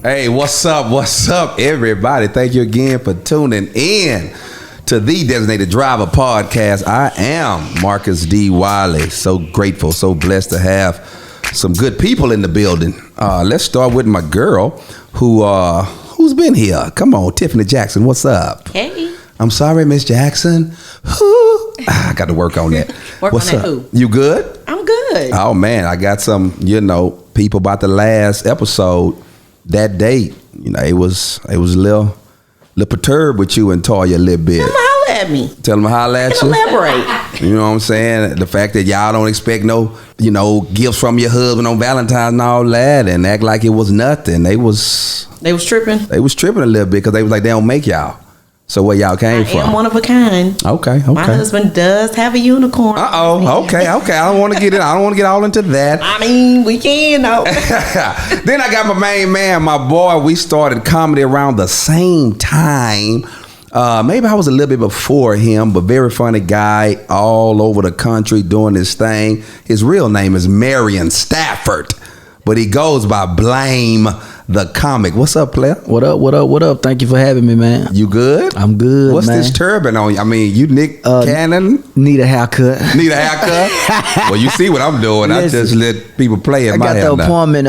Hey, what's up, everybody? Thank you again for tuning in to the Designated Driver Podcast. I am Marcus D. Wiley. So grateful, so blessed to have some good people in the building. Let's start with my girl who's been here. Come on, Tiffany Jackson, what's up? Hey. I'm sorry, Miss Jackson. I got to work on that. What's up? Who? You good? I'm good. Oh, man, I got some, people about the last episode. That date, it was a little perturbed with you and Toya a little bit. Tell them holler at me. Tell them holler at you. Elaborate. You know what I'm saying? The fact that y'all don't expect no, gifts from your husband on Valentine's and all that, and act like it was nothing. They was tripping. They was tripping a little bit because they was like, they don't make y'all. So where y'all came from? I am one of a kind. Okay. My husband does have a unicorn. Okay. I don't want to get it. I don't want to get all into that. I mean, we can though. Then I got my main man, my boy. We started comedy around the same time. Maybe I was a little bit before him, but very funny guy all over the country doing his thing. His real name is Marion Stafford, but he goes by Blame the Comic. What's up, player? What up? Thank you for having me, man. You good? I'm good, What's man. this turban on you? I mean, you Nick Cannon? Need a haircut. Need a haircut? Well, you see what I'm doing. Listen, I just let people play in I my got hair the now. appointment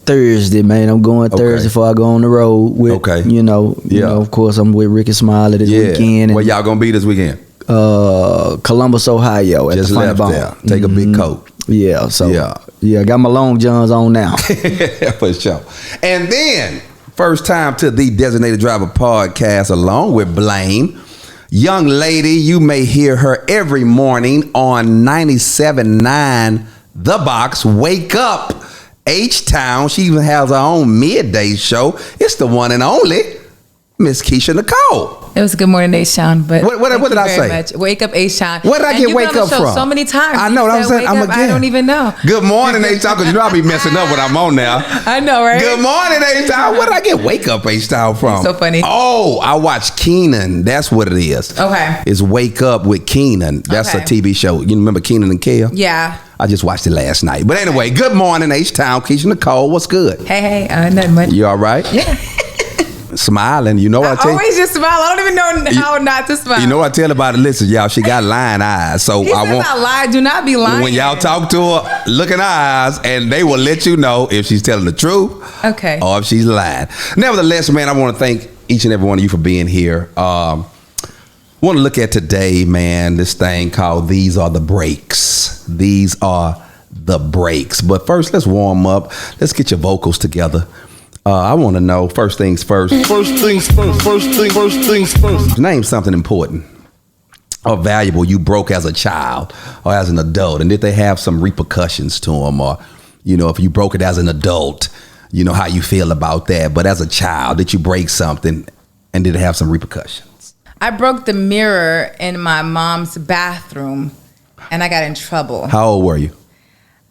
Thursday, man. I'm going Thursday before I go on the road with, of course, I'm with Ricky Smiley this weekend. Where y'all gonna be this weekend? Columbus, Ohio. At just the left there. Take a big coat. Yeah, so I got my long johns on now. For sure. And then, first time to the Designated Driver Podcast along with Blame. Young lady, you may hear her every morning on 97.9 The Box. Wake Up, H-Town. She even has her own midday show. It's the one and only Miss Keisha Nicole. It was Good Morning H-Town, but what did I say? Much. Wake Up H-Town. Where did I get Wake Up from? So many times. I know what I'm saying. I don't even know. Good morning H-Town, because I'll be messing up when I'm on now. I know, right? Good morning H-Town. Where did I get Wake Up H-Town from? So funny. Oh, I watched Keenan. That's what it is. Okay. It's Wake Up with Keenan. That's a TV show. You remember Keenan and Kel? Yeah. I just watched it last night. But anyway, good morning H-Town. Keisha Nicole, what's good? Hey, nothing much. You all right? Yeah. Smiling, you know what I tell you? Always just smile. I don't even know how not to smile. You know what I tell about it? Listen, y'all, she got lying eyes. So he said not lie. Do not be lying. When y'all talk to her, look in her eyes, and they will let you know if she's telling the truth, or if she's lying. Nevertheless, man, I want to thank each and every one of you for being here. Want to look at today, man, this thing called These Are the Breaks. These are the breaks. But first, let's warm up. Let's get your vocals together. I want to know, first things first. First things first. Name something important or valuable you broke as a child or as an adult. And did they have some repercussions to them? Or, if you broke it as an adult, how you feel about that. But as a child, did you break something and did it have some repercussions? I broke the mirror in my mom's bathroom and I got in trouble. How old were you?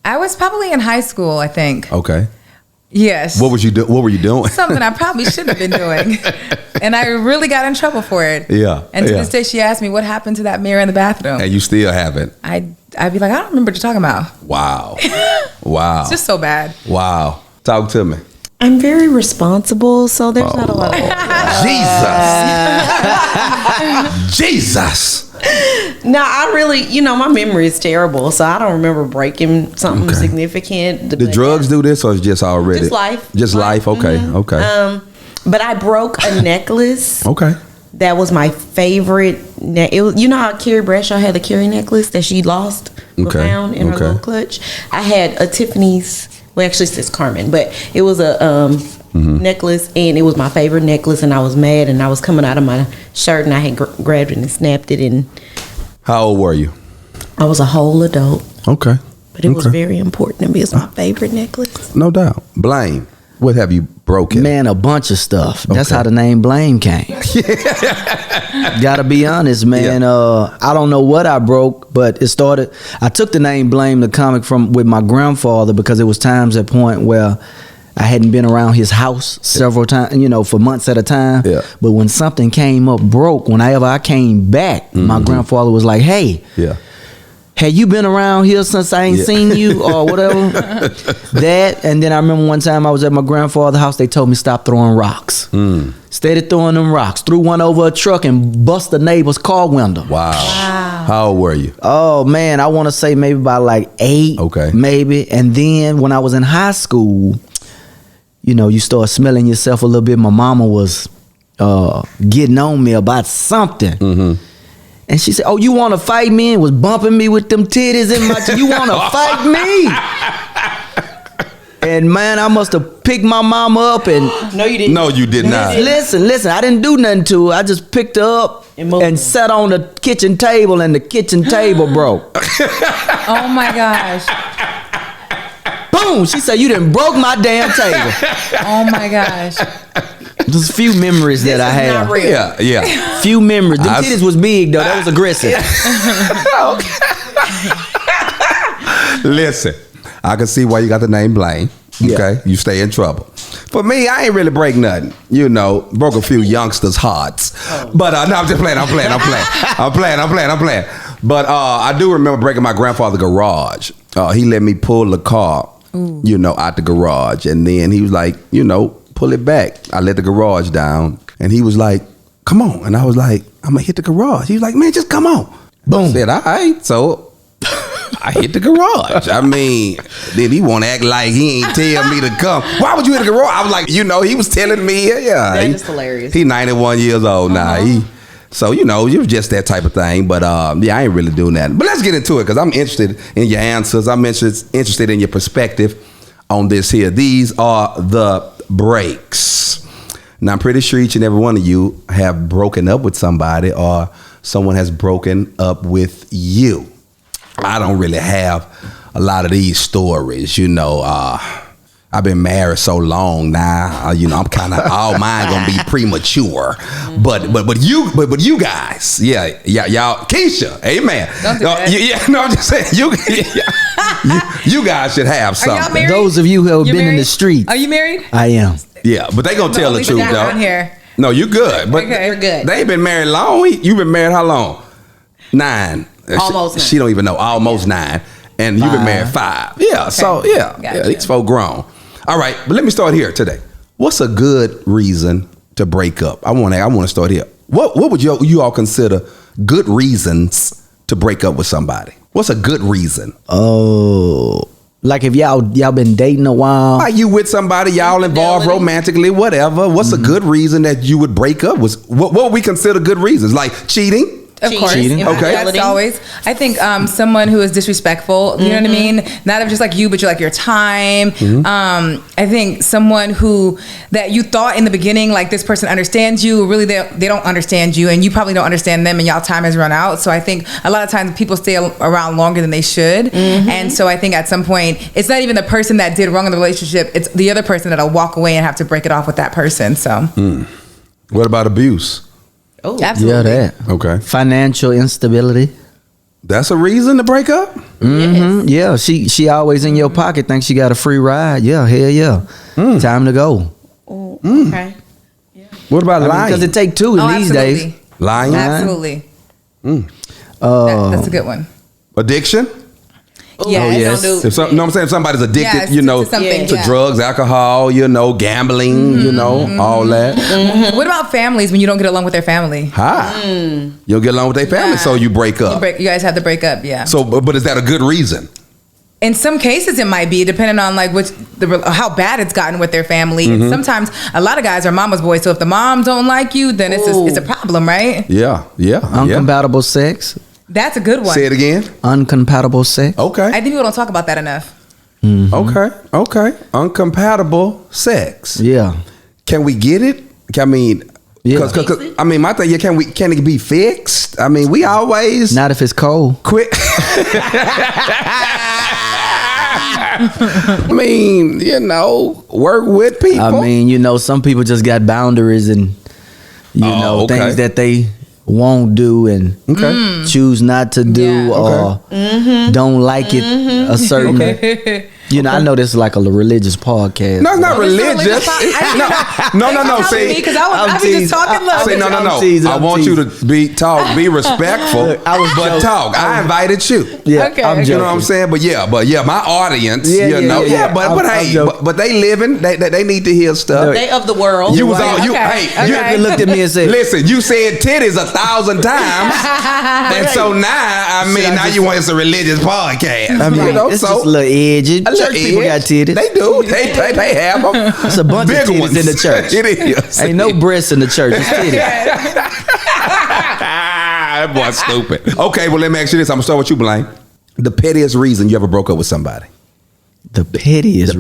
I was probably in high school, I think. Okay. Yes. What were you doing? Something I probably shouldn't have been doing. And I really got in trouble for it. Yeah. And to this day, she asked me, what happened to that mirror in the bathroom? And you still haven't. I'd be like, I don't remember what you're talking about. Wow. Wow. It's just so bad. Wow. Talk to me. I'm very responsible, so there's not a lot of Jesus. No, I really, my memory is terrible, so I don't remember breaking something significant. The drugs do this, or it's just already? Just life. Just life. Okay. Mm-hmm. Okay. But I broke a necklace. Okay. That was my favorite. You know how Carrie Bradshaw had the Carrie necklace that she lost, found in her little clutch. I had a Tiffany's. Well, actually, it says Carmen, but it was a necklace, and it was my favorite necklace. And I was mad, and I was coming out of my shirt, and I had grabbed it and snapped it. And how old were you? I was a whole adult. Okay, but it was very important to me. It's my favorite necklace. No doubt. Blame. What have you broken? Man, a bunch of stuff. That's how the name Blame came. Gotta be honest, man. Yeah. I don't know what I broke, but it started. I took the name Blame the Comic with my grandfather because it was times at point where I hadn't been around his house several times, for months at a time. Yeah. But when something came up broke, whenever I came back, my grandfather was like, "Hey, "Have you been around here since I ain't seen you?" or whatever. That, and then I remember one time I was at my grandfather's house. They told me stop throwing rocks. Steady throwing them rocks. Threw one over a truck and bust the neighbor's car window. Wow. How old were you? Oh man, I want to say maybe about like 8. Okay. Maybe. And then when I was in high school, you know, you start smelling yourself a little bit. My mama was getting on me about something. And she said, "Oh, you want to fight me?" And was bumping me with them titties in my You want to fight me? And man, I must have picked my mama up and... No, you didn't. No, you did not. Listen, I didn't do nothing to her. I just picked her up and sat on the kitchen table, and the kitchen table broke. Oh my gosh. Boom! She said, "You done broke my damn table." Oh my gosh. There's a few memories that I have. Yeah. Few memories. The titties was big though. That was aggressive. Listen, I can see why you got the name Blame. Okay, you stay in trouble. For me, I ain't really break nothing. You know, broke a few youngsters' hearts. But no, I'm just playing. I'm playing. But I do remember breaking my grandfather's garage. He let me pull the car, you know, out the garage, and then he was like, you know, pull it back. I let the garage down, and he was like, "Come on," and I was like, "I'm gonna hit the garage." He was like, "Man, just come on." Boom. I said, "All right." So I hit the garage. I mean, then he want to act like he ain't tell me to come. Why would you hit the garage? I was like, you know, he was telling me, That is hilarious. He 91 years old now. So, you know, it was just that type of thing. But, yeah, I ain't really doing that. But let's get into it because I'm interested in your answers. I'm interested in your perspective on this here. These are the breaks. Now, I'm pretty sure each and every one of you have broken up with somebody or someone has broken up with you. I don't really have a lot of these stories, you know. I've been married so long now, you know, I'm kind of all mine gonna be premature. But you guys, yeah, y'all, Keisha, amen. Don't do that. I'm just saying, you guys should have something. y'all married? Those of you who have been in the streets. Are you married? I am. Yeah, but they gonna tell the truth though. Here. No, you good. But Okay. You're good. They ain't been married long. You been married how long? 9. Almost 9. She don't even know. Almost 9. And you've been married 5. Yeah. Okay. So yeah, these folk grown. All right, but let me start here today. What's a good reason to break up? I want to start here. What would you all consider good reasons to break up with somebody? What's a good reason? Oh, like if y'all been dating a while. Are you with somebody, y'all involved romantically, whatever? What's a good reason that you would break up? What would we consider good reasons? Like cheating? Of course. Cheating. Okay. That's always. I think someone who is disrespectful, you know what I mean? Not of just like you, but you're like your time. I think someone who that you thought in the beginning, like this person understands you, really they don't understand you, and you probably don't understand them, and y'all time has run out. So I think a lot of times people stay around longer than they should. And so I think at some point, it's not even the person that did wrong in the relationship, it's the other person that'll walk away and have to break it off with that person. So What about abuse? Oh, absolutely. Yeah, that. Okay. Financial instability. That's a reason to break up? Yeah, she always in your pocket, thinks she got a free ride. Yeah, hell yeah. Time to go. Oh, okay. Yeah. What about lying? Because it take two in these days. Lying? Absolutely. That's a good one. Addiction? Yes. If I'm saying if somebody's addicted, Yes, you know, to something, to yeah. drugs, alcohol, you know, gambling, you know, all that. What about families when you don't get along with their family? You don't get along with their family, so you break up. You guys have to break up, yeah. So, but is that a good reason? In some cases, it might be, depending on like how bad it's gotten with their family. And sometimes a lot of guys are mama's boys, so if the mom don't like you, then it's a problem, right? Yeah. Uncompatible sex. That's a good one. Say it again. Uncompatible sex. Okay. I think people don't talk about that enough. Okay. Uncompatible sex. Yeah. Can we get it? I mean, Yeah. cause I mean, my thing, can it be fixed? I mean, we always Not if it's cold. quit. I mean, you know, work with people. I mean, you know, some people just got boundaries and things that they won't do and choose not to do or don't like it a certain You know, I know this is like a religious podcast. No, it's not religious. No. See, because I be just talking love. See, no. I want you to be respectful. But talk. I invited you. Yeah, okay. You know what I'm saying? But my audience. But they living. They need to hear stuff. They of the world. You was all you. Okay. Hey, you looked at me and said, "Listen, you said titties 1,000 times, and so now now you want it's a religious podcast. I mean, it's just a little edgy. Church people got titties. They do. They have them. It's a bunch of titties ones in the church. It is. Ain't no breasts in the church. It's titties. That boy's stupid. Okay, well, let me ask you this. I'm gonna start with you, Blaine. The pettiest reason you ever broke up with somebody. The pettiest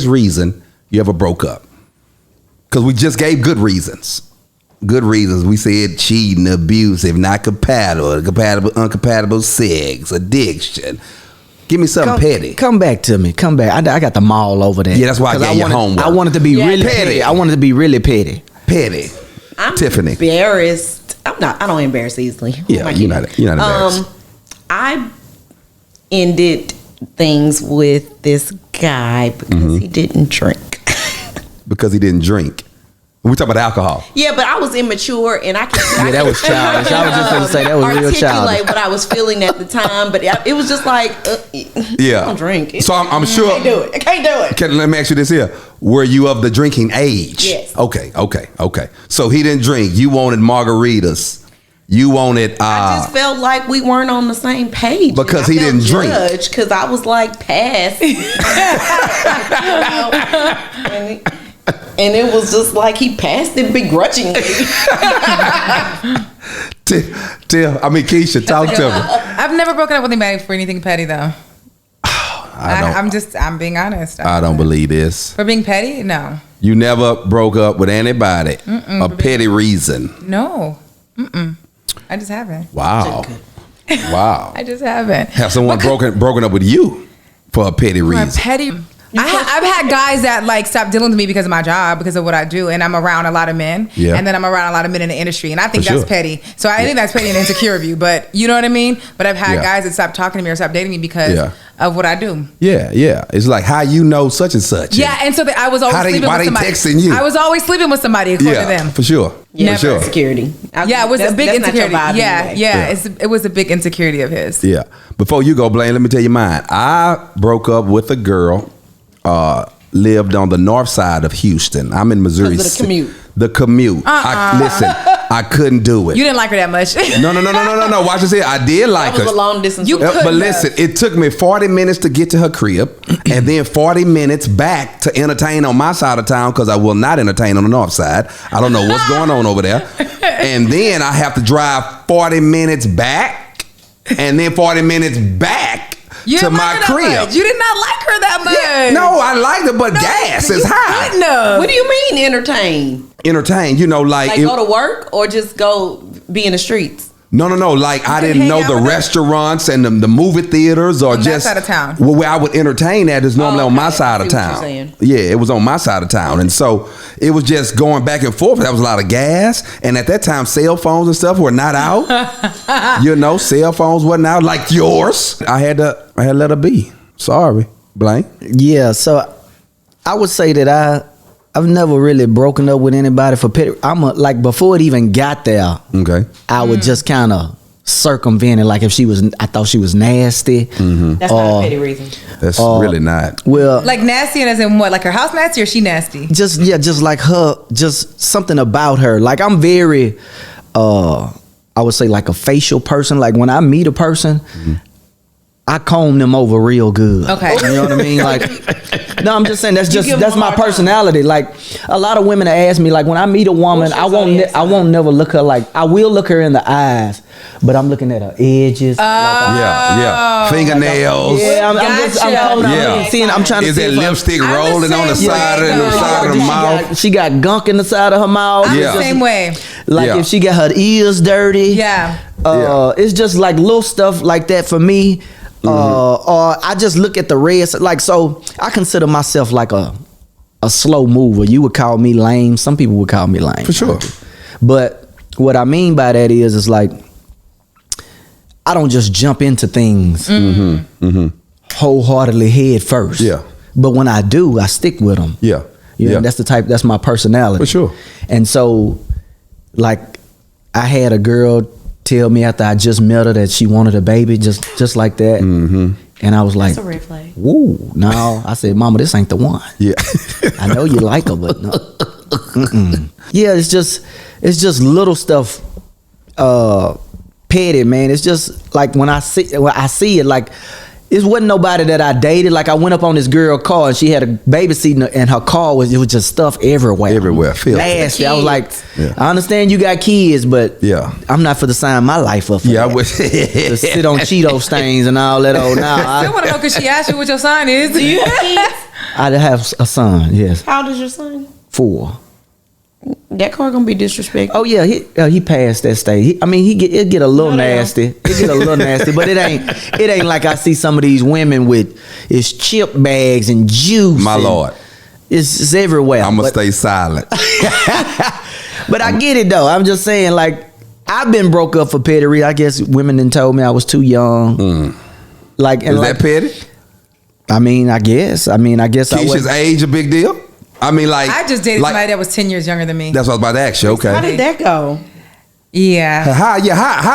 reason you ever broke up. Because we just gave good reasons. Good reasons. We said cheating, abusive, not compatible, uncompatible sex, addiction. Give me something petty. Come back to me. Come back. I got the mall over there. Yeah, that's why I gave you homework. I wanted to be really petty. I wanted to be really petty. Petty. I'm Tiffany. embarrassed. I don't embarrass easily. Yeah, you're not embarrassed. I ended things with this guy because he didn't drink. Because he didn't drink. We talk about alcohol. Yeah, but I was immature and I could. Yeah, that was childish. I was just going to say that was real childish. Articulate what I was feeling at the time, but it was just like, yeah, I don't drink. So I'm sure. I can't do it. Let me ask you this here: were you of the drinking age? Yes. Okay. So he didn't drink. You wanted margaritas. You wanted. I just felt like we weren't on the same page because he didn't drink. Because I was like past. And it was just like he passed it begrudgingly. Keisha, talk to me. I've never broken up with anybody for anything petty, though. I'm being honest. I don't believe this. For being petty? No. You never broke up with anybody? A petty reason? No. I just haven't. Wow. I just haven't. Have someone broken up with you for a petty reason? Petty. I've had guys that like stop dealing with me because of my job, because of what I do, and I'm around a lot of men, and then I'm around a lot of men in the industry, and I think that's petty. So I think that's petty and insecure of you, but you know what I mean? But I've had guys that stop talking to me or stop dating me because of what I do. Yeah. It's like how you know such and such. Yeah, and so I was always sleeping with somebody. Texting you? I was always sleeping with somebody according to them. For sure. Yeah, for sure. Insecurity. Yeah, it was a big insecurity. Yeah. It was a big insecurity of his. Yeah. Before you go, Blaine, let me tell you mine. I broke up with a girl. Lived on the north side of Houston. I'm in Missouri. The commute. The commute. I couldn't do it. You didn't like her that much. No. Watch this here. I did like her. That was a long distance. But listen, it took me 40 minutes to get to her crib, and then 40 minutes back to entertain on my side of town because I will not entertain on the north side. I don't know what's going on over there. And then I have to drive 40 minutes back, and then 40 minutes back. To my crib. You did not like her that much. Yeah, no, I liked her, but gas is high. What do you mean entertain? Entertain, like go to work or just go be in the streets? No. Like I didn't know the restaurants and the movie theaters or on just that side of town. Well, where I would entertain at is normally on my side of town. Yeah, it was on my side of town, and so it was just going back and forth. That was a lot of gas, and at that time, cell phones and stuff were not out. Cell phones wasn't out like yours. I had to let her be. Sorry, Blaine. Yeah, so I would say that I've never really broken up with anybody for petty. Before it even got there. Okay. I would just kind of circumvent it. Like if I thought she was nasty. Mm-hmm. That's not a petty reason. That's really not. Well, like nasty, and as in what? Like her house nasty, or she nasty? Just like her. Just something about her. Like I'm very, I would say like a facial person. Like when I meet a person. Mm-hmm. I comb them over real good. Okay. You know what I mean? Like, no, I'm just saying that's my personality. Like, a lot of women ask me, like, when I meet a woman, I won't never look her like, I will look her in the eyes, but I'm looking at her edges. Fingernails. I'm trying to is see that lipstick rolling on the side of the mouth? She got gunk in the side of her mouth. I'm the same way. Like if she got her ears dirty. It's just like little stuff like that for me. Or I just look at the red, like, so I consider myself like a slow mover. You would call me lame. Some people would call me lame. For sure. But what I mean by that is like, I don't just jump into things wholeheartedly head first. Yeah. But when I do, I stick with them. Yeah. You know, that's my personality. For sure. And so, like, I had a girl tell me after I just met her that she wanted a baby, just like that. Mm-hmm. And I was like, that's a red flag. Woo. No, I said, Mama, this ain't the one. Yeah. I know you like her, but no. Mm-mm. Yeah, it's just little stuff, petty, man. It's just like when I see it, like, it wasn't nobody that I dated. Like, I went up on this girl car and she had a baby seat and her car was just stuff everywhere. Nasty. I was like, I understand you got kids, but I'm not for to sign my life up for that. I wish to sit on Cheeto stains and all that. Oh, now I still want to know because she asked you what your sign is. Do you have kids? I have a son. Yes. How old is your son? 4. That car gonna be disrespectful. Oh yeah, he passed that stage. It get a little nasty. It get a little nasty, but it ain't like I see some of these women with it's chip bags and juice. My Lord, it's everywhere. I'm gonna stay silent. But I get it though. I'm just saying, like, I've been broke up for petty. I guess women done told me I was too young. Like, and is that petty? I guess. Keisha's age a big deal? I just dated somebody that was 10 years younger than me. That's what I was about to ask you. Okay. How did that go? Yeah. How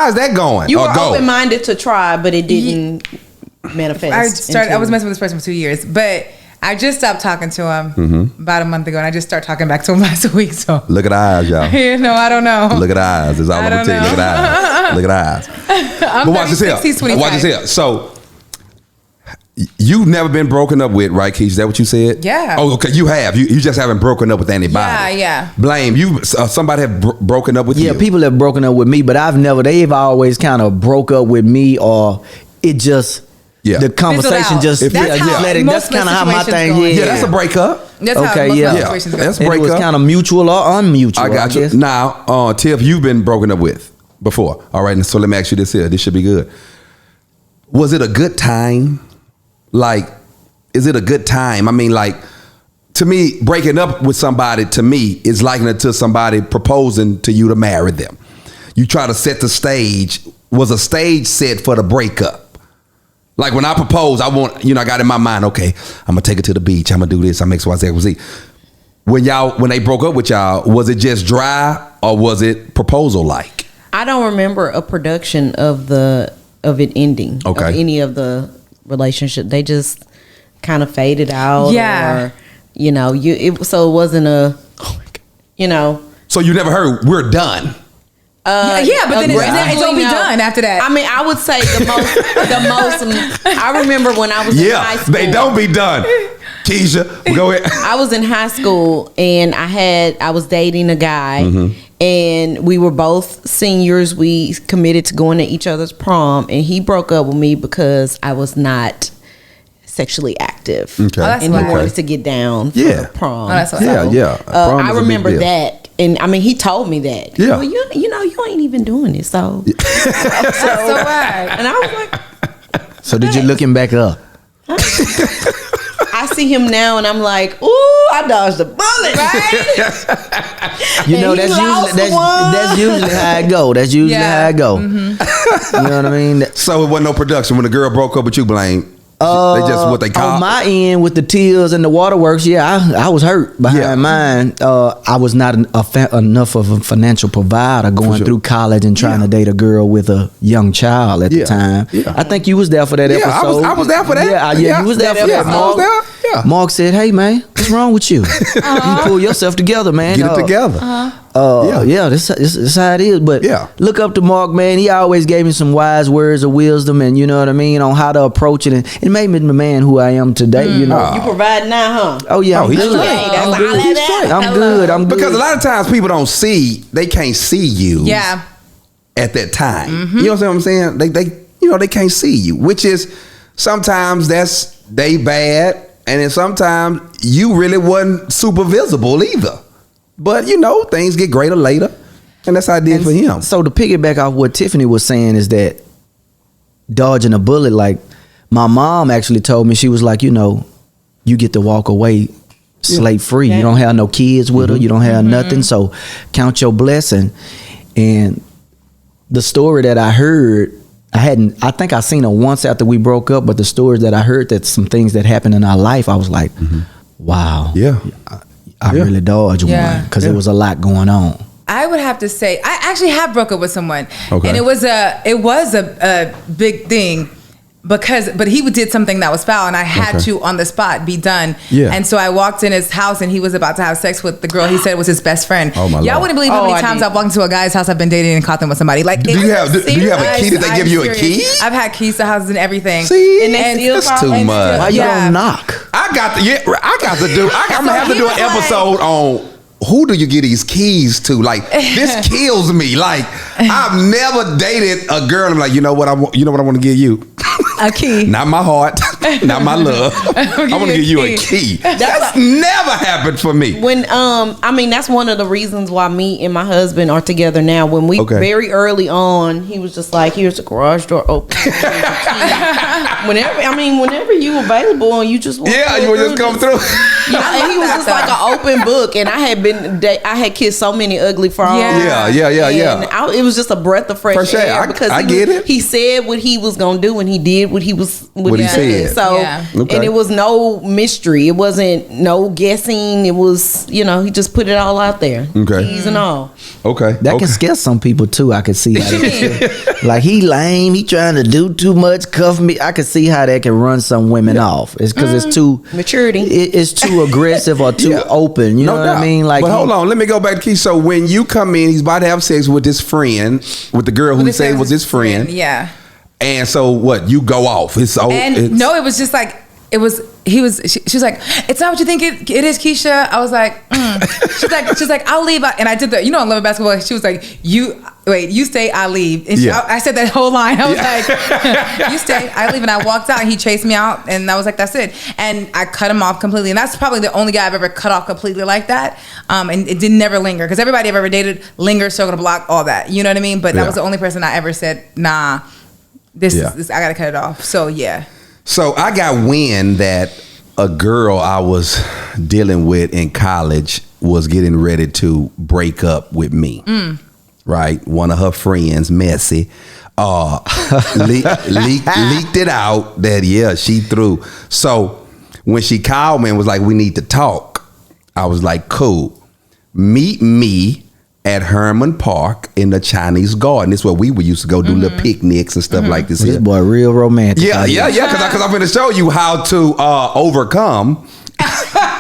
is that going? You were open-minded to try, but it didn't manifest. I was messing with this person for 2 years, but I just stopped talking to him about a month ago, and I just started talking back to him last week. So look at the eyes, y'all. No, I don't know. Look at the eyes. That's all I'm gonna tell you. Look at the eyes. Look at the eyes. But watch this here. Watch this here. So. You've never been broken up with, right, Keisha? Is that what you said? Yeah. Oh, okay. You have. You just haven't broken up with anybody. Yeah. Blame you. Somebody have broken up with you. Yeah, people have broken up with me, but they've always kind of broke up with me, or it just the conversation just let it. That's kind of how my thing is. Yeah, that's a breakup. That's how most situations go. That's a breakup. It was kind of mutual or unmutual. I got you. Now, Tiff, you've been broken up with before. All right, so let me ask you this here. This should be good. Was it a good time? Like, is it a good time? To me, breaking up with somebody, to me, is likened to somebody proposing to you to marry them. You try to set the stage. Was a stage set for the breakup? Like, when I propose, I got in my mind, okay, I'm going to take it to the beach. I'm going to do this. I'm X, Y, Z, Z. When they broke up with y'all, was it just dry or was it proposal-like? I don't remember a production of it ending. Okay. Of any of the relationship. They just kind of faded out. Yeah. Or, so it wasn't So you never heard we're done. But then it don't be done after that. I would say the most. I remember when I was in high school. They don't be done. Keisha, go ahead. I was in high school and I was dating a guy, and we were both seniors. We committed to going to each other's prom, and he broke up with me because I was not sexually active. Okay. And he wanted to get down for the prom. I remember that. And he told me that. Yeah. Well, you ain't even doing it. So, so right. And I was like, so did you look him back up? I see him now and I'm like, ooh, I dodged a bullet, right? That's usually how it go. That's usually how it go. Mm-hmm. You know what I mean? So it wasn't no production when the girl broke up with you, Blaine. They just what they call on my end with the tears and the waterworks. I was hurt behind mine. I was not enough of a financial provider going through college and trying to date a girl with a young child at the time. I think you was there for that episode. I was there for that. You was there for that. Mark, Mark said, "Hey man, what's wrong with you? You pull yourself together, man. Get it together." This how it is. But look up to Mark, man. He always gave me some wise words of wisdom, and you know what I mean, on how to approach it, and it made me the man who I am today. You know, you provide now, huh? Oh yeah, he's good. I'm good. Because a lot of times people don't they can't see you. Yeah. At that time, you know what I'm saying? They can't see you, which is sometimes they bad, and then sometimes you really wasn't super visible either. But things get greater later, and that's how it did for him. So to piggyback off what Tiffany was saying is that dodging a bullet, like my mom actually told me, she was like, you get to walk away slate free. You don't have no kids with her. You don't have nothing. So count your blessing. And the story that I heard, I think I seen her once after we broke up, but the stories that I heard, that some things that happened in our life, I was like, wow. Yeah. I really dodged one because there was a lot going on. I would have to say I actually have broke up with someone, and it was a big thing but he did something that was foul, and I had to on the spot be done. Yeah. And so I walked in his house, and he was about to have sex with the girl he said was his best friend. Oh my! Y'all wouldn't believe how many times I've walked into a guy's house I've been dating and caught them with somebody. Like, do you have a key? Did they give you a key? I've had keys to houses and everything. See, and that's too much. Why you don't knock? I'm gonna have to do an episode on. Who do you get these keys to? Like, this kills me. Like, I've never dated a girl. I'm like, you know what I want to give you? A key. Not my heart, not my love. I want to give you a key. That's never happened for me. When that's one of the reasons why me and my husband are together now. When we very early on, he was just like, "Here's the garage door open." Whenever you available and you just want you would just come through. And he was just like an open book, and I had kissed so many ugly frogs. Yeah. It was just a breath of fresh air because I get it. He said what he was gonna do, and he did what he said. So, and it was no mystery. It wasn't no guessing. It was, he just put it all out there. Okay. Keys and all. Okay. That can scare some people too. I could see like he lame. He trying to do too much. Cuff me. I could see how that can run some women off. It's because it's too maturity. It's too aggressive or too open. You know what I mean? Like, but hold on. Let me go back to Keith. So when you come in, he's about to have sex with his friend, with the girl who he said was his friend. Yeah. And so what? You go off. It was just like she was like, "It's not what you think it is, Keisha." I was like, she's like, "I'll leave," and I did the, I love basketball. She was like, "You stay, I leave." And I said that whole line. I was like, "You stay, I leave," and I walked out. And he chased me out, and I was like, "That's it." And I cut him off completely, and that's probably the only guy I've ever cut off completely like that. And it didn't never linger because everybody I've ever dated lingers, circle the block, all that. You know what I mean? But that was the only person I ever said, "Nah, this is I gotta cut it off." So yeah. So I got wind that a girl I was dealing with in college was getting ready to break up with me. Right? One of her friends, Messy, leaked it out that, she threw. So when she called me and was like, "We need to talk," I was like, "Cool. Meet me at Herman Park in the Chinese Garden." This is where we used to go do little picnics and stuff like this. This boy real romantic. Yeah. Because I'm going to show you how to overcome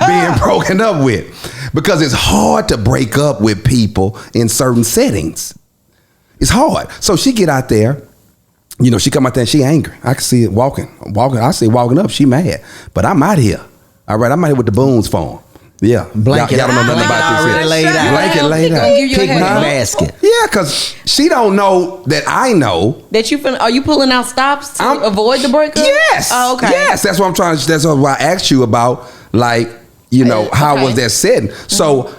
being broken up with. Because it's hard to break up with people in certain settings. It's hard. So she get out there. She come out there and she angry. I can see it walking. I see it walking up. She mad. But I'm out here. All right, I'm out here with the Boone's phone. Yeah, blanket. Y'all don't know nothing about this yet. Blanket laid out. Picnic basket. Yeah, because she don't know that I know that you. Are you pulling out stops to avoid the breakup? Yes. Oh, okay. Yes, that's what I'm trying to. That's why I asked you about, like, how was that setting? So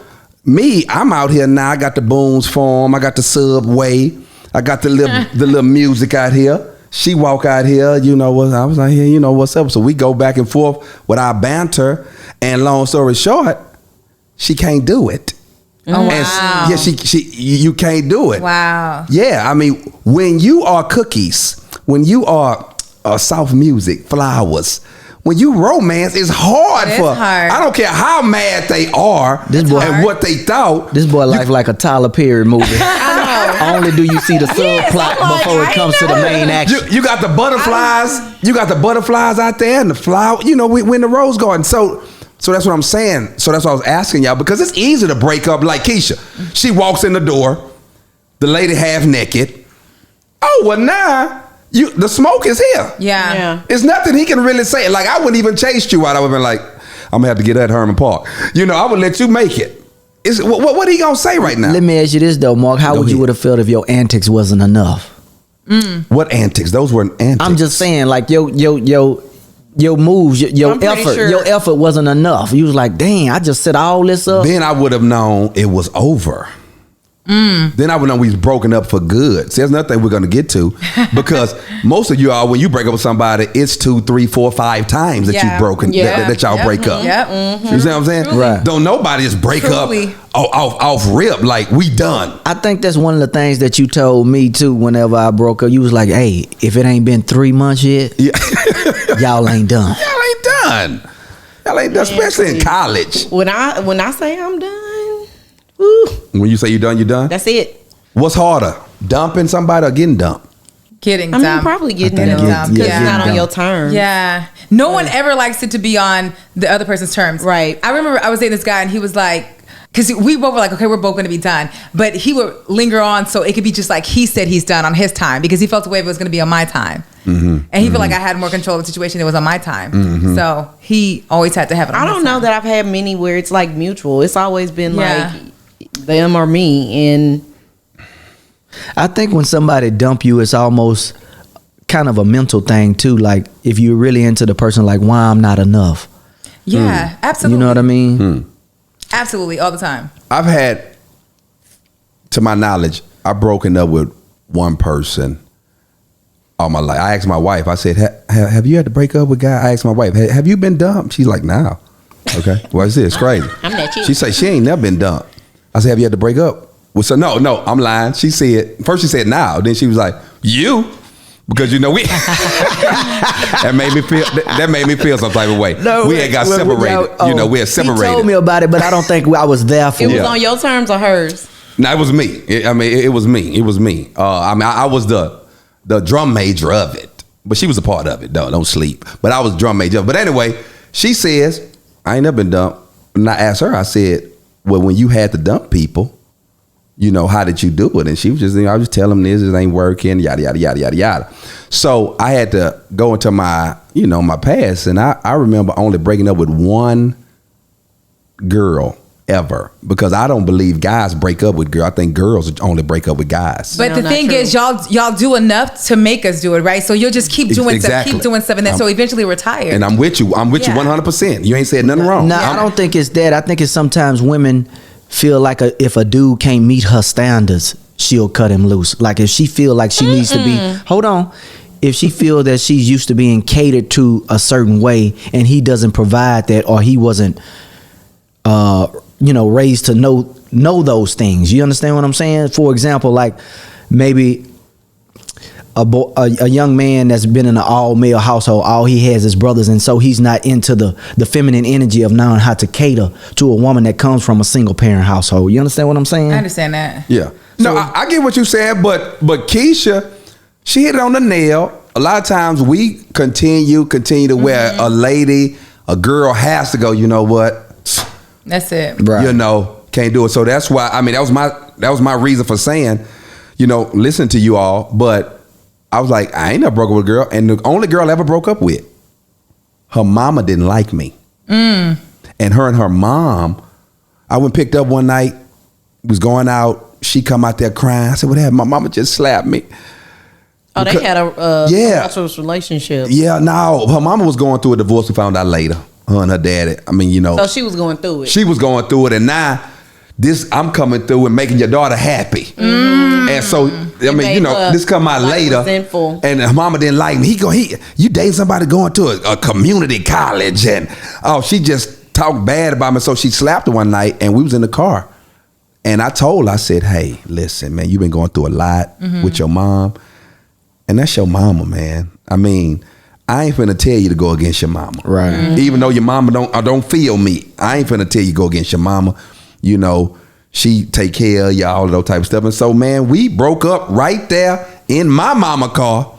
me, I'm out here now. I got the Boone's Farm. I got the Subway. I got the little music out here. She walk out here. I was like, "Hey, what's up?" So we go back and forth with our banter. And long story short, she can't do it. Oh, wow. Yeah, you can't do it. Wow. Yeah, I mean, when you are cookies, when you are soft music, flowers, when you romance, it's hard hard. I don't care how mad they are and what they thought. This boy like a Tyler Perry movie. I know. Only do you see the subplot before it comes to the main action. You got the butterflies. You got the butterflies out there and the flower. We in the rose garden. So that's what I'm saying. So that's what I was asking y'all, because it's easy to break up like Keisha. She walks in the door, the lady half naked. Oh, well now the smoke is here. Yeah. It's nothing he can really say. Like, I wouldn't even chase you out. I would have been like, "I'm gonna have to get at Herman Park." I would let you make it. What are he gonna say right now? Let me ask you this though, Mark. How would you would have felt if your antics wasn't enough? What antics? Those weren't antics. I'm just saying, like your moves, your effort wasn't enough. You was like, "Dang, I just set all this up." Then I would have known it was over. Then I would know we was broken up for good. See, there's another thing we're gonna get to, because most of you all, when you break up with somebody, it's 2, 3, 4, 5 times that you've broken that y'all break up. You see what I'm saying? Truly. Right. Don't nobody just break up off rip like we done. I think that's one of the things that you told me too. Whenever I broke up, you was like, "Hey, if it ain't been 3 months yet, y'all ain't done. Y'all ain't done. Y'all ain't done, especially in college." When I say I'm done, woo, when you say you done, you done. That's it. What's harder, dumping somebody or getting dumped? Getting dumped. I mean, probably getting dumped because it's not on your terms. Yeah. No one ever likes it to be on the other person's terms. Right. I remember I was dating this guy and he was like, because we both were like, okay, we're both going to be done. But he would linger on so it could be just like he said he's done on his time, because he felt the way it was going to be on my time. And he felt like I had more control of the situation. It was on my time. So he always had to have it on I don't know that I've had many where it's like mutual. It's always been like them or me. And I think when somebody dump you, it's almost kind of a mental thing too. Like if you're really into the person, like, why I'm not enough. Yeah, absolutely. You know what I mean? Absolutely, all the time. I've had, to my knowledge, I've broken up with one person all my life. I asked my wife, I said, have you had to break up with a guy? I asked my wife, have you been dumped? She's like, no. Okay, what's this? Crazy. I'm not you. She said she ain't never been dumped. I said, have you had to break up? Well, so no, I'm lying. She said, first she said now, then she was like, you? Because we that made me feel some type of way. No, we had got separated. We had separated. He told me about it, but I don't think I was there for it. It was on your terms or hers? No, it was me. It was me. It was me. I was the drum major of it, but she was a part of it. Don't sleep. But I was drum major. But anyway, she says, I ain't never been dumped. And I asked her, I said, well, when you had to dump people, how did you do it? And she was just, I was just telling them this ain't working, yada, yada, yada, yada, yada. So I had to go into my, my past. And I remember only breaking up with one girl ever, because I don't believe guys break up with girls. I think girls only break up with guys. But the thing is, y'all do enough to make us do it, right? So you'll just keep doing stuff, and then so eventually we're tired. And I'm with you. I'm with you 100%. You ain't said nothing wrong. No, I don't think it's that. I think it's sometimes women feel like if a dude can't meet her standards, she'll cut him loose. Like if she feel like she needs to be, if she feel that she's used to being catered to a certain way and he doesn't provide that, or he wasn't raised to know those things. You understand what I'm saying? For example, like maybe a young man that's been in an all-male household, all he has is brothers, and so he's not into the feminine energy of knowing how to cater to a woman that comes from a single-parent household. You understand what I'm saying? I understand that. Yeah. No, I get what you're saying, but Keisha, she hit it on the nail. A lot of times we continue to where a girl has to go, you know what? That's it. Right. Can't do it. So that's why, that was my reason for saying, listen to you all, but I was like, I ain't never broke up with a girl. And the only girl I ever broke up with, her mama didn't like me. And her mom, I went and picked up one night, was going out. She come out there crying. I said, what happened? My mama just slapped me. Oh, they had a tumultuous relationship. Yeah, no. Her mama was going through a divorce. We found out later. Her and her daddy. So she was going through it. She was going through it. And now, I'm coming through and making your daughter happy. And so, this come out later. Resentful. And her mama didn't like me. You dating somebody going to a community college. And, she just talked bad about me. So she slapped her one night and we was in the car. And I told her, I said, hey, listen, man, you've been going through a lot with your mom. And that's your mama, man. I ain't finna tell you to go against your mama. Right. Even though your mama don't feel me. I ain't finna tell you to go against your mama. She take care of you, all of those type of stuff. And so, man, we broke up right there in my mama car.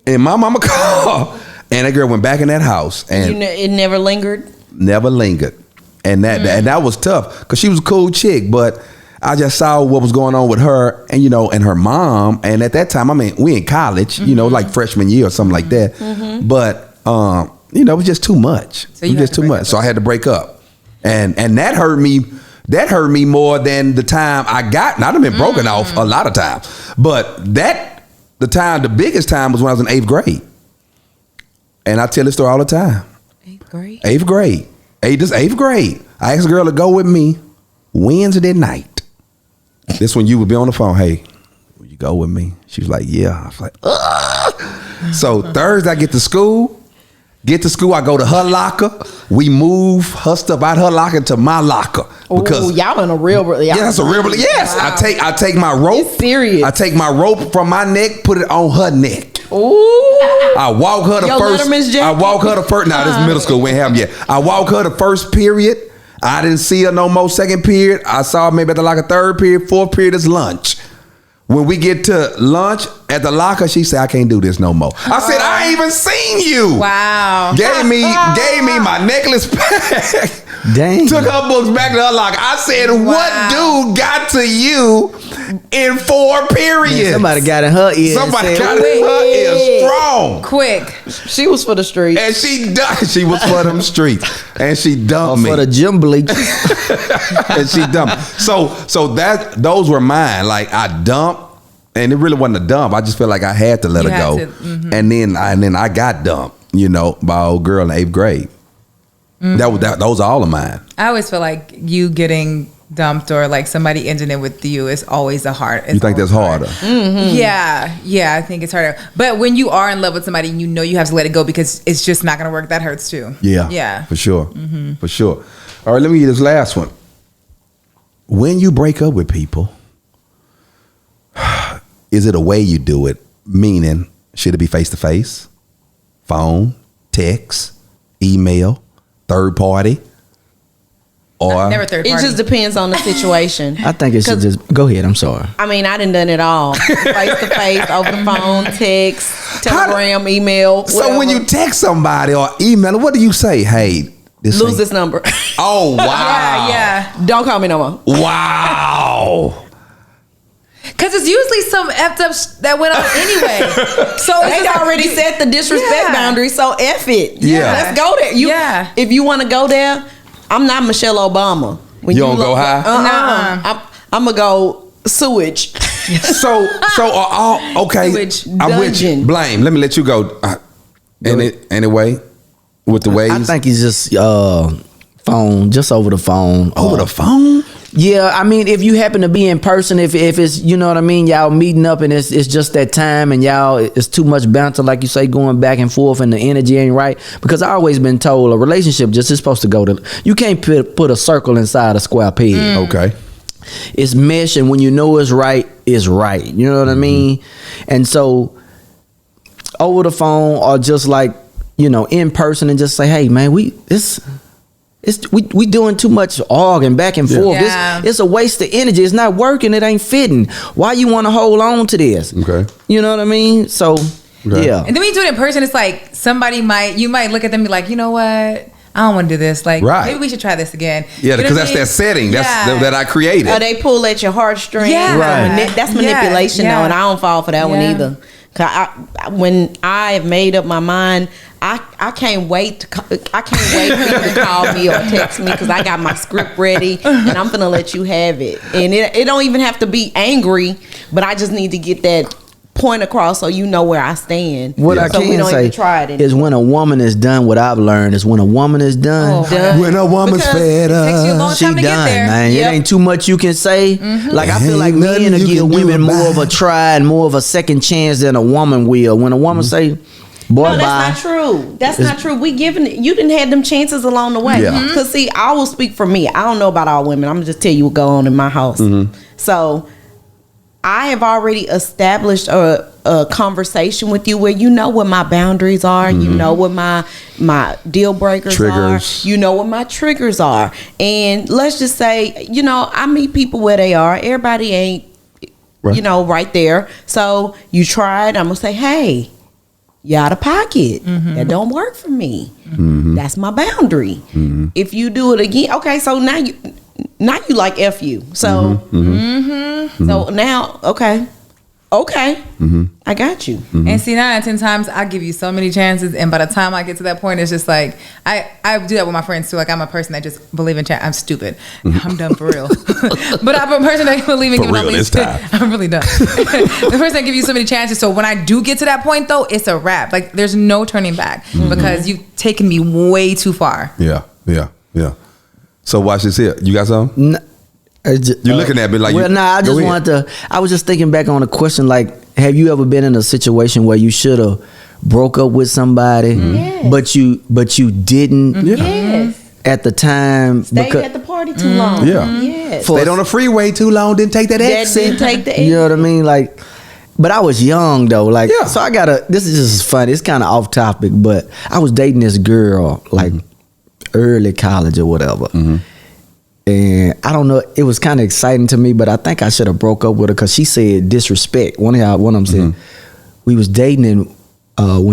And that girl went back in that house. And it never lingered? Never lingered. And that was tough because she was a cool chick. But I just saw what was going on with her and, and her mom. And at that time, we in college, like freshman year or something like that. But, it was just too much. So it was just too much. So I had to break up. And that hurt me. That hurt me more than the time I got. Now, I've been broken off a lot of times, but the biggest time was when I was in 8th grade. And I tell this story all the time. 8th grade? 8th grade. 8th grade. I asked a girl to go with me Wednesday night. This when you would be on the phone. Hey, will you go with me? She was like, yeah. I was like, ugh. So Thursday I get to school. I go to her locker. We move her stuff out her locker to my locker. Because y'all in a real. Yeah, that's a real. Yes, wow. I take my rope. It's serious. I take my rope from my neck, put it on her neck. Ooh. I walk her the first. I walk her the first. Nah, this is middle school. We ain't have them yet. I walk her the first period. I didn't see her no more second period. I saw her maybe at the like a third period, fourth period is lunch. When we get to lunch at the locker, she said, I can't do this no more. I said, I ain't even seen you. Wow. Gave me my necklace back. Dang. Took her books back to her locker. I said, what dude got to you in 4 periods? Man, somebody got in her ear. Somebody got in her ear strong. Quick. She was for the streets. And she was for them streets. And she dumped me. For the gym bleachers. And she dumped. So those were mine. Like I dumped. And it really wasn't a dump. I just felt like I had to let her go. And then I got dumped, by an old girl in 8th grade. Those are all of mine. I always feel like you getting dumped or like somebody ending it with you is always the hard. You think that's harder? Mm-hmm. Yeah, I think it's harder. But when you are in love with somebody, you have to let it go because it's just not going to work. That hurts too. Yeah, for sure, for sure. All right, let me get this last one. When you break up with people, is it a way you do it? Meaning, should it be face-to-face, phone, text, email, third party? Or never third party. It just depends on the situation. I think it should just go ahead. I'm sorry. I mean, I done it all. Face-to-face, over the phone, text, telegram, email. So whatever. when you text somebody or email, what do you say? Hey, lose this number. Oh, wow. Yeah. Don't call me no more. Wow. Because it's usually some effed up that went on anyway. So they already set the disrespect boundary, so F it. Yeah. Let's go there. If you want to go there, I'm not Michelle Obama. When you don't go high? I'm going to go sewage. So okay. Sewage I'm with you. Blame. Let me let you go. Anyway, with the ways. I think it's just phone, just over the phone. Over the phone? Yeah, I mean, if you happen to be in person, if it's, you know what I mean, y'all meeting up and it's just that time and y'all, it's too much banter, like you say, going back and forth and the energy ain't right. Because I always been told a relationship just is supposed to go to, you can't put a circle inside a square peg. Okay. It's mesh, and when you know it's right, it's right. You know what I mean? And so over the phone or just like, in person and just say, hey man, we doing too much arguing back and forth. Yeah. It's a waste of energy. It's not working. It ain't fitting. Why you want to hold on to this? Okay. You know what I mean? So, yeah. And then when you do it in person, it's like you might look at them and be like, you know what? I don't want to do this. Like, maybe we should try this again. Yeah, because that's that setting that I created. Or they pull at your heartstrings. Yeah. Right. That's manipulation, though, and I don't fall for that one either. Cause when I have made up my mind, I can't wait. I can't wait for you to call me or text me because I got my script ready and I'm gonna let you have it. And it don't even have to be angry, but I just need to get that point across so you know where I stand. What I can say is when a woman is done, what I've learned is when a woman is done, when a woman's fed up, she done, man. It ain't too much you can say. Like I feel like men will give women more of a try and more of a second chance than a woman will. When a woman say, boy, no, that's not true. That's not true. We you didn't have them chances along the way. Because see, I will speak for me. I don't know about all women. I'm gonna just tell you what go on in my house. So I have already established a conversation with you where you know what my boundaries are. You know what my deal breakers are. You know what my triggers are. And let's just say, I meet people where they are. Everybody ain't, right there. So you tried. I'm going to say, hey, you out of pocket. That don't work for me. That's my boundary. If you do it again, okay, so now you like F you. So so now, okay, I got you. And see, 9 out of 10 times I give you so many chances, and by the time I get to that point, it's just like I do that with my friends too. Like I'm a person that just believe in chat. I'm stupid. I'm dumb for real. But I'm a person that believe in giving all these. I'm really dumb. The person that gives you so many chances. So when I do get to that point, though, it's a wrap. Like there's no turning back because you've taken me way too far. Yeah. So watch this here. You got something? You're looking at me like well, I just wanted to. I was just thinking back on a question like, have you ever been in a situation where you should have broke up with somebody, but you didn't? Yes. At the time, stayed at the party too long. Yes. Stayed on the freeway too long. Didn't take that exit. Didn't take the exit. You know what I mean? Like, but I was young though. Like, so I gotta. This is just funny. It's kind of off topic, but I was dating this girl like early college or whatever. And I don't know, it was kind of exciting to me, but I think I should have broke up with her because she said disrespect. One of them said we was dating, and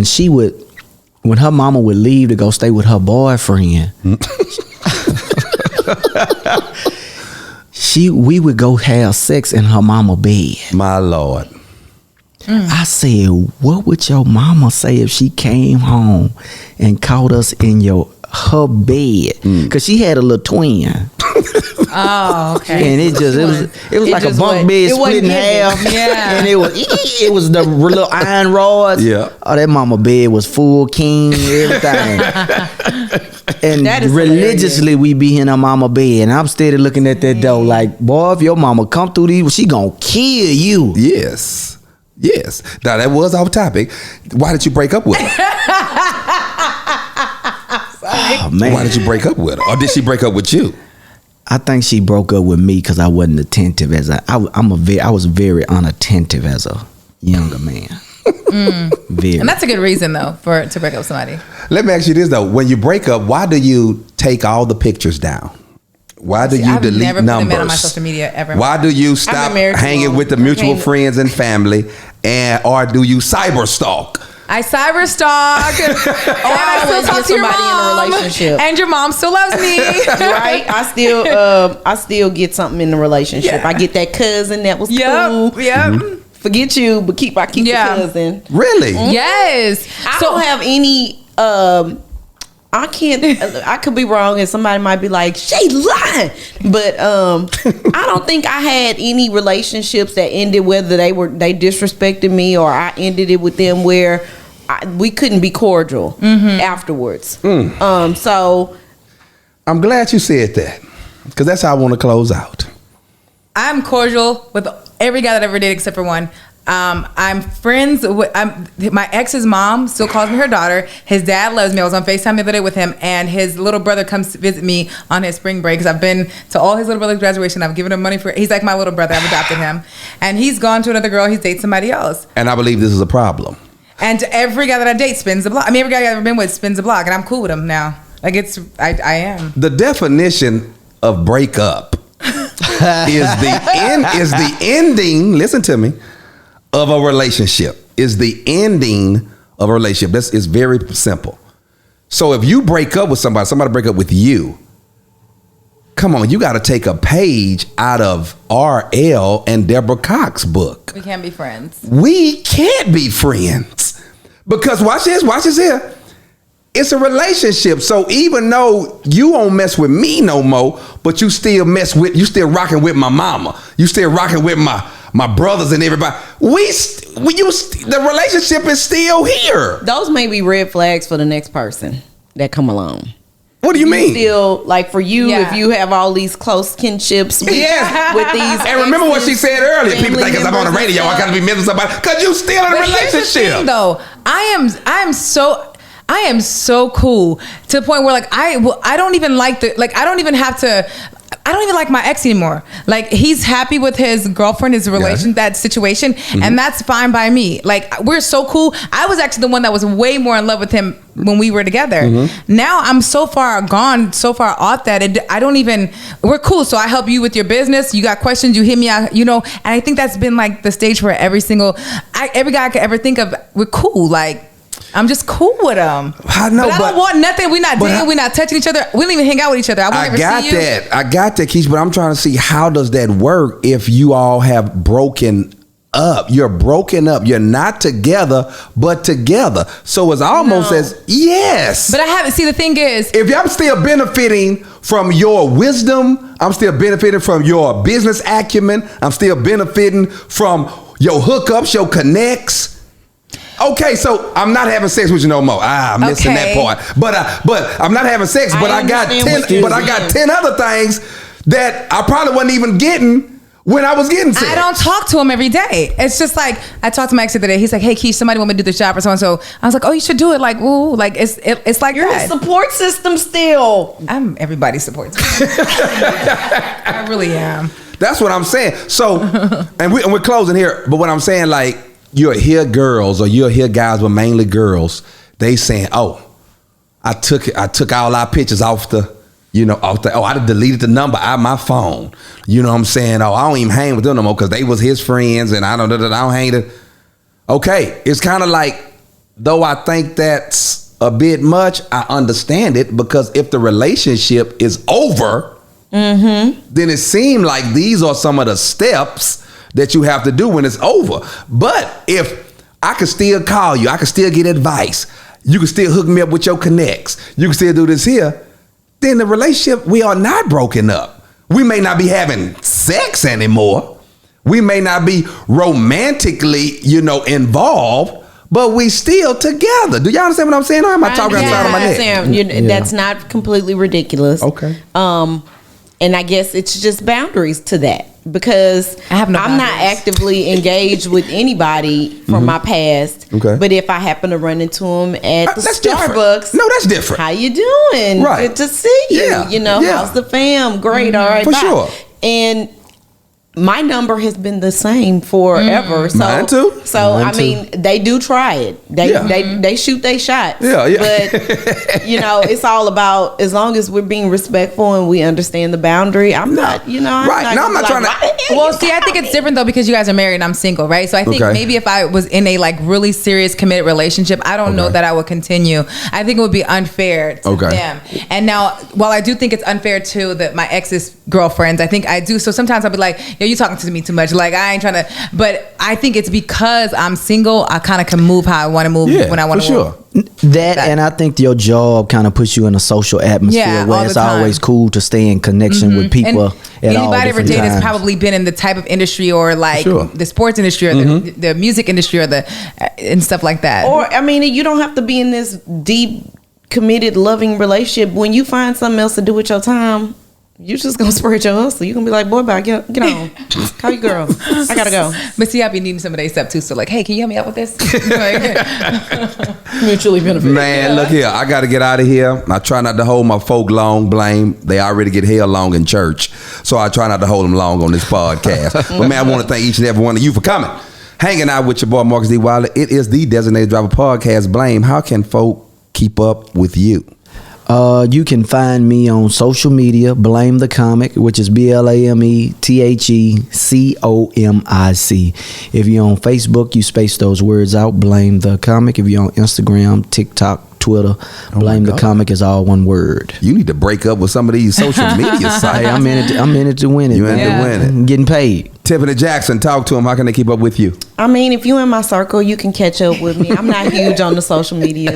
when her mama would leave to go stay with her boyfriend, we would go have sex in her mama bed. My Lord. I said, what would your mama say if she came home and caught us in her bed? Because she had a little twin. Oh, okay. And it was like a bunk bed split in half. Yeah. And it was the little iron rods. Yeah. Oh, that mama bed was full king, everything. And religiously we be in her mama bed. And I'm steady looking at that door like, boy, if your mama come through these, she gonna kill you. Yes. Now that was off topic. Why did you break up with her? Oh, man. Why did you break up with her? Or did she break up with you? I think she broke up with me because I wasn't attentive I was very unattentive as a younger man. Very. And that's a good reason though to break up with somebody. Let me ask you this though: when you break up, why do you take all the pictures down? Why do you delete never numbers? put them on my social media ever. Why do you stop hanging with the mutual friends and family, or do you cyber stalk? I cyber stalk. And I still talk to your mom. In a relationship. And your mom still loves me. Right? I still get something in the relationship. Yeah. I get that cousin that was cool. Yep. Forget you, but keep the cousin. Really? Yes. I don't have any I could be wrong and somebody might be like, she lying. But I don't think I had any relationships that ended whether they disrespected me or I ended it with them where we couldn't be cordial afterwards. So I'm glad you said that because that's how I want to close out. I'm cordial with every guy that I ever did except for one. I'm friends with my ex's mom still calls me her daughter. His dad loves me. I was on FaceTime the other day with him, and his little brother comes to visit me on his spring break because I've been to all his little brother's graduation. I've given him money he's like my little brother. I've adopted him, and he's gone to another girl. He's dating somebody else. And I believe this is a problem. And every guy that I date spins the block. I mean, every guy I've ever been with spins the block, and I'm cool with him now. Like I am. The definition of breakup is the ending. Listen to me. Of a relationship is the ending of a relationship. It's very simple. So if you break up with somebody break up with you, come on, you got to take a page out of R.L. and Deborah Cox's book. We can't be friends. We can't be friends because watch this here. It's a relationship. So even though you won't mess with me no more, but you still rocking with my mama. You still rocking with my brothers and everybody. The relationship is still here. Those may be red flags for the next person that come along. What do you mean? Still, like for you, if you have all these close kinships with these. And remember what she said earlier. People think because I'm on the radio, I gotta be missing somebody. Because you still in a relationship. Here's the thing, though, I am so cool to the point where like I don't even like I don't even like my ex anymore. Like he's happy with his girlfriend, his relation, that situation, and that's fine by me. Like we're so cool. I was actually the one that was way more in love with him when we were together. Now I'm so far gone, so far off that we're cool. So I help you with your business. You got questions, you hit me out, and I think that's been like the stage for every guy I could ever think of. We're cool. Like I'm just cool with them. I know, but I don't want nothing. We're not dating. We're not touching each other. We don't even hang out with each other. I got that, Keish, but I'm trying to see how does that work if you all have broken up. You're broken up. You're not together, but together. So it's almost as yes. But I haven't. See, the thing is, if I'm still benefiting from your wisdom, I'm still benefiting from your business acumen. I'm still benefiting from your hookups, your connects. Okay, so I'm not having sex with you no more. I'm missing that part. But I'm not having sex. But I got 10 other things that I probably wasn't even getting when I was getting sex. I don't talk to him every day. It's just like, I talked to my ex the other day. He's like, hey, Keish, somebody want me to do the job or so and so. I was like, oh, you should do it. Like, ooh, like it's like you're that. a support system still. I'm everybody's support system. I really am. That's what I'm saying. So, and we're closing here. But what I'm saying, like, you'll hear girls or you'll hear guys, but mainly girls, they saying, oh, I took all our pictures off the, I done deleted the number out of my phone. You know what I'm saying? Oh, I don't even hang with them no more because they was his friends and I don't hang it. Okay, it's kind of like, though I think that's a bit much, I understand it, because if the relationship is over, then it seemed like these are some of the steps that you have to do when it's over. But if I could still call you, I could still get advice, you can still hook me up with your connects, you can still do this here, then the relationship, we are not broken up. We may not be having sex anymore. We may not be romantically, involved, but we still together. Do y'all understand what I'm saying? Or am I talking outside of my neck? That's not completely ridiculous. Okay. And I guess it's just boundaries to that, because I'm not actively engaged with anybody from my past. Okay. But if I happen to run into them at the Starbucks, different. No, that's different. How you doing? Right. Good to see you. Yeah. How's the fam? Great. All right. For bye. sure. And my number has been the same forever. So, Mine too. So Mine I mean, they do try it. They shoot their shots. Yeah. But it's all about, as long as we're being respectful and we understand the boundary. I'm not. I'm not trying to. Well, see, I think it's different though, because you guys are married and I'm single, right? So I think maybe if I was in a like really serious committed relationship, I don't know that I would continue. I think it would be unfair to them. And now, while I do think it's unfair to my ex's girlfriends, I think I do. So sometimes I'll be like, yo, you talking to me too much. Like, I ain't trying to. But I think it's because I'm single, I kind of can move how I want to move when I want to move. That, and I think your job kind of puts you in a social atmosphere where it's always cool to stay in connection with people at all different times. Anybody ever dated has probably been in the type of industry or like the sports industry or the music industry or and stuff like that. Or, I mean, you don't have to be in this deep, committed, loving relationship. When you find something else to do with your time, you just gonna spread your hustle. You gonna be like, boy, bye, get on. Call your girl. I gotta go. But see, I be needing some of their stuff too. So like, hey, can you help me out with this? Mutually beneficial. Man, look here. I gotta get out of here. I try not to hold my folk long. Blame. They already get held long in church, so I try not to hold them long on this podcast. But man, I want to thank each and every one of you for coming, hanging out with your boy Marcus D. Wiley. It is the Designated Driver Podcast. Blame. How can folk keep up with you? You can find me on social media, Blame the Comic, which is BlameTheComic. If you're on Facebook, you space those words out, Blame the Comic. If you're on Instagram, TikTok, Twitter, Blame the Comic is all one word. You need to break up with some of these social media sites. Hey, I'm in it to win it. You in it to win it. I'm getting paid. Tiffany Jackson, talk to them. How can they keep up with you? I mean, if you're in my circle, you can catch up with me. I'm not huge on the social media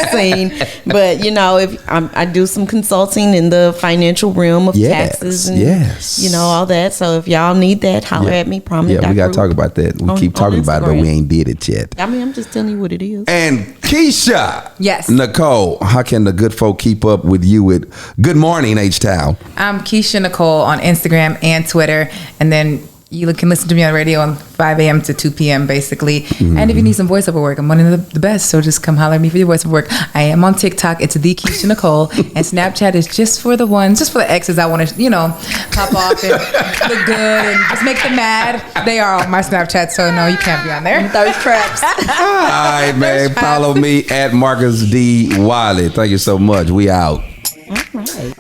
scene, but if I do some consulting in the financial realm of taxes and all that. So if y'all need that, holler at me. Prominent. Yeah, we gotta talk about that. We keep talking about it, but we ain't did it yet. I mean, I'm just telling you what it is. And Keisha, yes, Nicole, how can the good folk keep up with you with Good Morning H-Town? I'm Keisha Nicole on Instagram and Twitter, and then you can listen to me on radio on 5 a.m. to 2 p.m. basically. And if you need some voiceover work, I'm one of the best. So just come holler at me for your voiceover work. I am on TikTok. It's the Keisha Nicole. And Snapchat is just for the ones, just for the exes I want to, pop off and look good and just make them mad. They are on my Snapchat, so no, you can't be on there. Thirst traps. All right, man. Follow me at Marcus D. Wiley. Thank you so much. We out. All right.